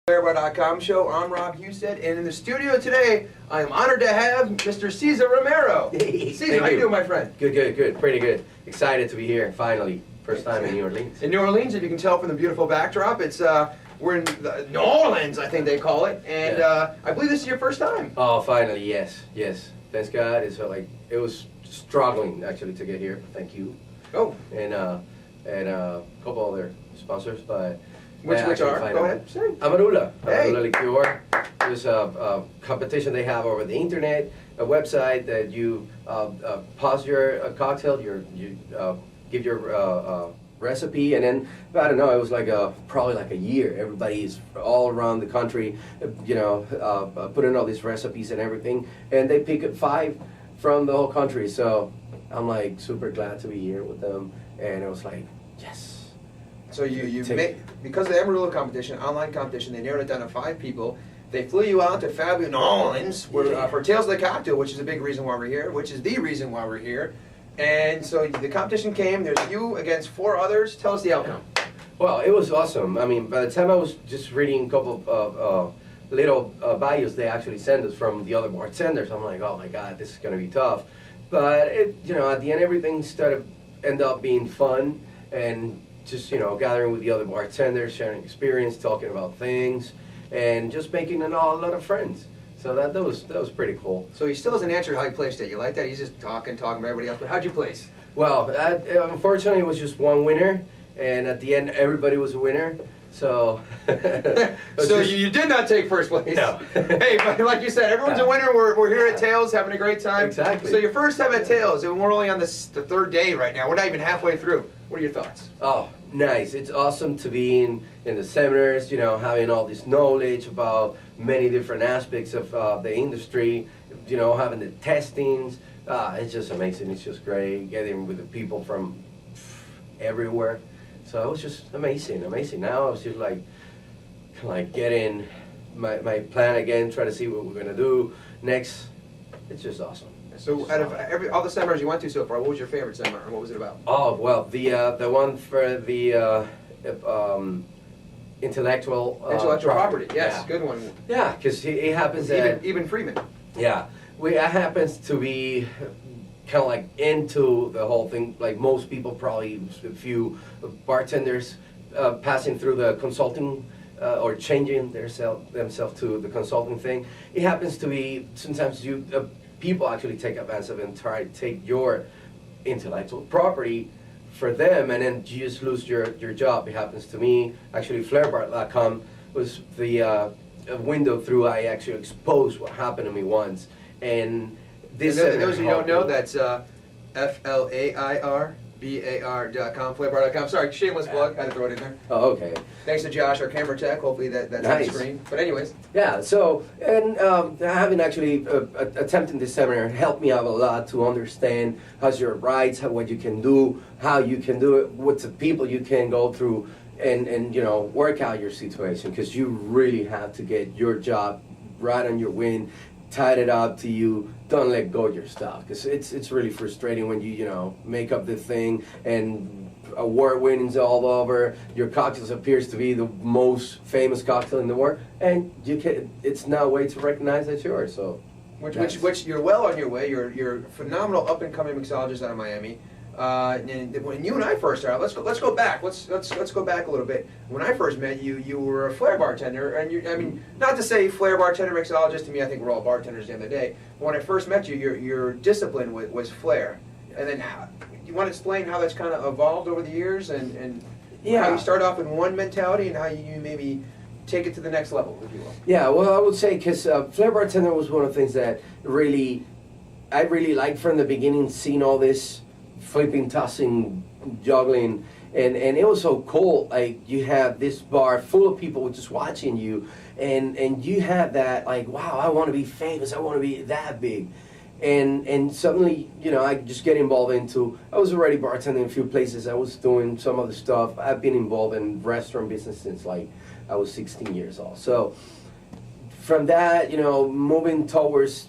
Flairbar.com show. I'm Rob Husted, and in the studio today, I am honored to have Mr. Cesar Romero. Cesar, how you doing, my friend? Good, pretty good. Excited to be here, finally. First time in New Orleans. In New Orleans, if you can tell from the beautiful backdrop, it's we're in New Orleans, I think they call it, and I believe this is your first time. Oh, finally, yes. Thanks God. It's it was struggling actually to get here. Thank you. Oh. And a couple other sponsors, but which are? Go ahead. Say. Amarula Hey. Liqueur. There's a competition they have over the internet, a website that you pause your cocktail, you give your recipe, and then I don't know. It was like probably like a year. Everybody's all around the country, putting all these recipes and everything, and they pick 5 from the whole country. So I'm like super glad to be here with them, and it was like yes. So you made, because of the Amarillo competition, online competition, they narrowed it down to 5 people. They flew you out to fabulous New Orleans for Tales of the Cocktail, which is a big reason why we're here, which is the reason why we're here. And so the competition came. There's you against 4 others. Tell us the outcome. Well, it was awesome. I mean, by the time I was just reading a couple of little bios they actually sent us from the other bartenders, I'm like, oh my God, this is going to be tough. But at the end, everything ended up being fun, and just gathering with the other bartenders, sharing experience, talking about things, and just making a lot of friends. So that was pretty cool. So he still hasn't answered how he placed it. You like that? He's just talking about everybody else. But how'd you place? Well, unfortunately, it was just one winner, and at the end, everybody was a winner. So, so you did not take first place. No. Hey, but like you said, everyone's a winner. We're here at Tales, having a great time. Exactly. So your first time at Tales, and we're only on the 3rd day right now. We're not even halfway through. What are your thoughts? Oh, nice. It's awesome to be in the seminars, having all this knowledge about many different aspects of the industry, having the testings. It's just amazing. It's just great getting with the people from everywhere. So it was just amazing. Now I was just like getting my plan again, try to see what we're going to do next. It's just awesome. So out of all the seminars you went to so far, what was your favorite seminar and what was it about? Oh, well, the one for the intellectual property. Yes, good one. Yeah, because it happens that even Freeman. Yeah, it happens to be kind of like into the whole thing, like most people, probably a few bartenders passing through the consulting or changing themselves to the consulting thing. It happens to be sometimes people actually take advantage of it and try to take your intellectual property for them, and then you just lose your job. It happens to me. Actually, Flairbar.com was the window through I actually exposed what happened to me once. And this, those of you who don't know, that's FLAIRBAR.com, Flairbar.com. Sorry, shameless plug. Had to throw it in there. Oh, okay. Thanks to Josh, our camera tech. Hopefully that's nice. on the screen. But anyways. Yeah, so, and having actually attempting this seminar helped me out a lot to understand how's your rights, what you can do, how you can do it, what's the people you can go through, and work out your situation, because you really have to get your job right on your win, tied it up to you. Don't let go of your stuff, because it's really frustrating when you make up the thing and award winnings all over. Your cocktail appears to be the most famous cocktail in the world, and it's now a way to recognize that yours. So, which you're well on your way. You're a phenomenal up and coming mixologist out of Miami. And when you and I first started, let's go back. Let's go back a little bit. When I first met you, you were a flair bartender, and not to say flair bartender mixologist. To me, I think we're all bartenders at the end of the day. But when I first met you, your discipline was flair, and then you want to explain how that's kind of evolved over the years, and how you start off in one mentality and how you maybe take it to the next level, if you will. Yeah, well, I would say because flair bartender was one of the things that I really liked from the beginning, seeing all this flipping, tossing, juggling, and it was so cool. Like, you have this bar full of people just watching you, and you have that, like, wow, I want to be famous, I want to be that big. And suddenly, I just get involved I was already bartending in a few places, I was doing some other stuff. I've been involved in restaurant business since like I was 16 years old. So from that, moving towards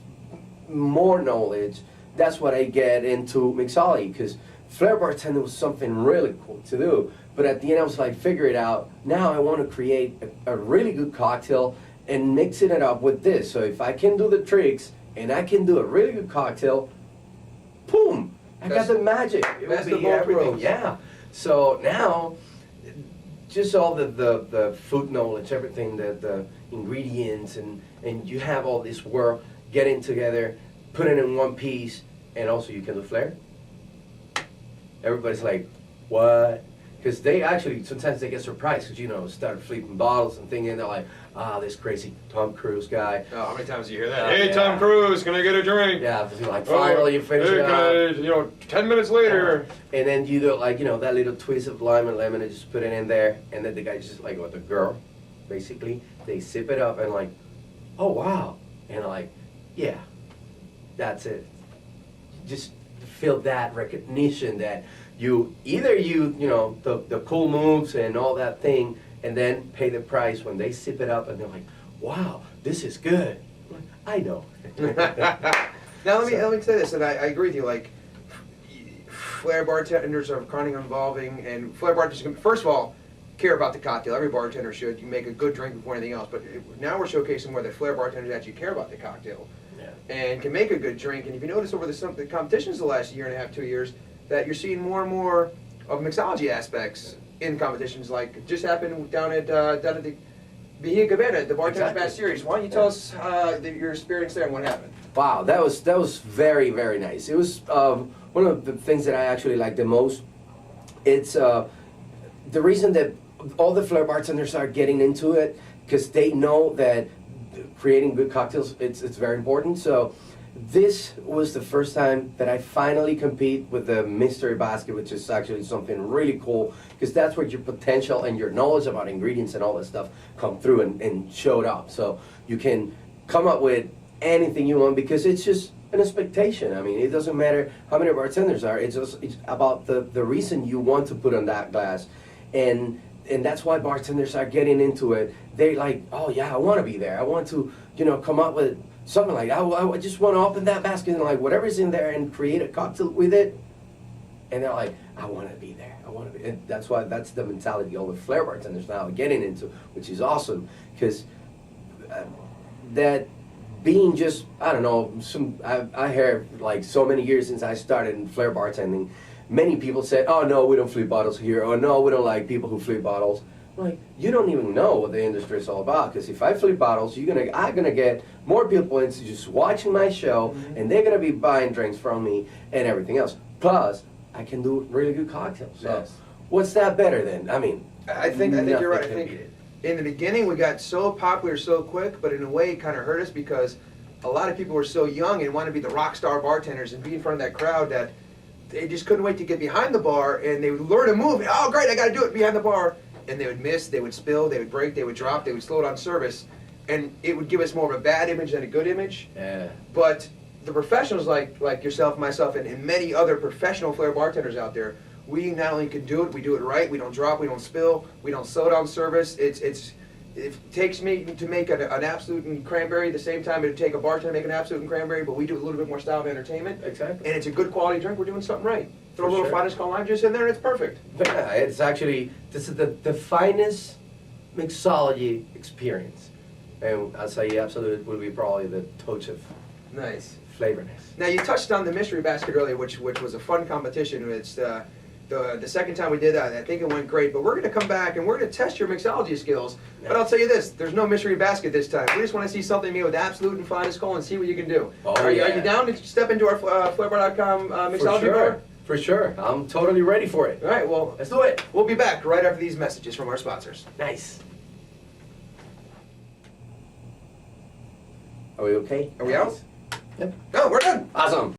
more knowledge, that's what I get into mixology, because flair bartending was something really cool to do. But at the end, I was like, figure it out. Now I want to create a really good cocktail and mixing it up with this. So if I can do the tricks and I can do a really good cocktail, boom, I got the magic. It Best would of be both everything. worlds. Yeah. So now, just all the food knowledge, everything, the ingredients, and you have all this world getting together, put it in one piece, and also you can do flair. Everybody's like, what? Because they actually, sometimes they get surprised because, start flipping bottles and thinking, they're like, this crazy Tom Cruise guy. Oh, how many times do you hear that? Hey, Hey, Tom Cruise, can I get a drink? Yeah, like, finally you finish it up. 10 minutes later. And then you do like, that little twist of lime and lemon and just put it in there. And then the guy just like, with the girl, basically, they sip it up and like, oh, wow. And like, yeah, that's it. Just feel that recognition that the cool moves and all that thing, and then pay the price when they sip it up and they're like, wow, this is good. I'm like, I know. Now let me say this, and I agree with you. Like, flair bartenders are kind of evolving, and flair bartenders can, first of all, care about the cocktail. Every bartender should. You make a good drink before anything else. But now we're showcasing where the flair bartenders actually care about the cocktail, and can make a good drink. And if you notice over the competitions the last year and a half, 2 years, that you're seeing more and more of mixology aspects in competitions. Like it just happened down at the Bahia Cabana, the Bartenders Bash Series. Why don't you tell us your experience there and what happened? Wow, that was very, very nice. It was one of the things that I actually like the most. It's the reason that all the flair bartenders are getting into it, because they know that creating good cocktails, it's very important. So this was the first time that I finally compete with the mystery basket, which is actually something really cool, because that's where your potential and your knowledge about ingredients and all that stuff come through and showed up. So you can come up with anything you want, because it's just an expectation. I mean, it doesn't matter how many bartenders are. It's about the reason you want to put on that glass, and that's why bartenders are getting into it. They're like, oh yeah, I want to be there. I want to, come up with something like, I just want to open that basket and like whatever's in there and create a cocktail with it. And they're like, I want to be there. I want to be. And that's the mentality all the flair bartenders now are getting into, which is awesome, because that being just, I don't know, I heard like so many years since I started in flair bartending, many people said, oh no, we don't flip bottles here, or no, we don't like people who flip bottles. Like, you don't even know what the industry is all about, because if I flip bottles, I'm gonna get more people into just watching my show, and they're gonna be buying drinks from me and everything else. Plus, I can do really good cocktails. So, what's that better than? I mean, I think you're right. I nothing think can beat it. in the beginning we got so popular so quick, but in a way it kind of hurt us, because a lot of people were so young and wanted to be the rock star bartenders and be in front of that crowd that they just couldn't wait to get behind the bar, and they would learn a move. Oh great, I got to do it behind the bar. And they would miss, they would spill, they would break, they would drop, they would slow down service, and it would give us more of a bad image than a good image. Yeah. But the professionals like yourself, myself, and many other professional flair bartenders out there, we not only can do it, we do it right. We don't drop, we don't spill, we don't slow down service. It takes me to make an absolute and cranberry the same time it would take a bartender to make an absolute and cranberry, but we do a little bit more style of entertainment. Exactly. And it's a good quality drink. We're doing something right. Throw For a little sure. finest called lime juice in there, and it's perfect. Yeah, it's actually, this is the finest mixology experience. And I'll say absolutely will be probably the touch of Nice. flavorness. Now you touched on the mystery basket earlier, which was a fun competition. It's the second time we did that. I think it went great. But we're going to come back and we're going to test your mixology skills. But I'll tell you this: there's no mystery basket this time. We just want to see something made with absolute and finest coal and see what you can do. Oh, are you yeah. down to step into our flairbar.com mixology bar? For sure. I'm totally ready for it. All right. Well, Let's do it. we'll be back right after these messages from our sponsors. Nice. Are we okay? Are we out? Yep. No, we're done. Awesome.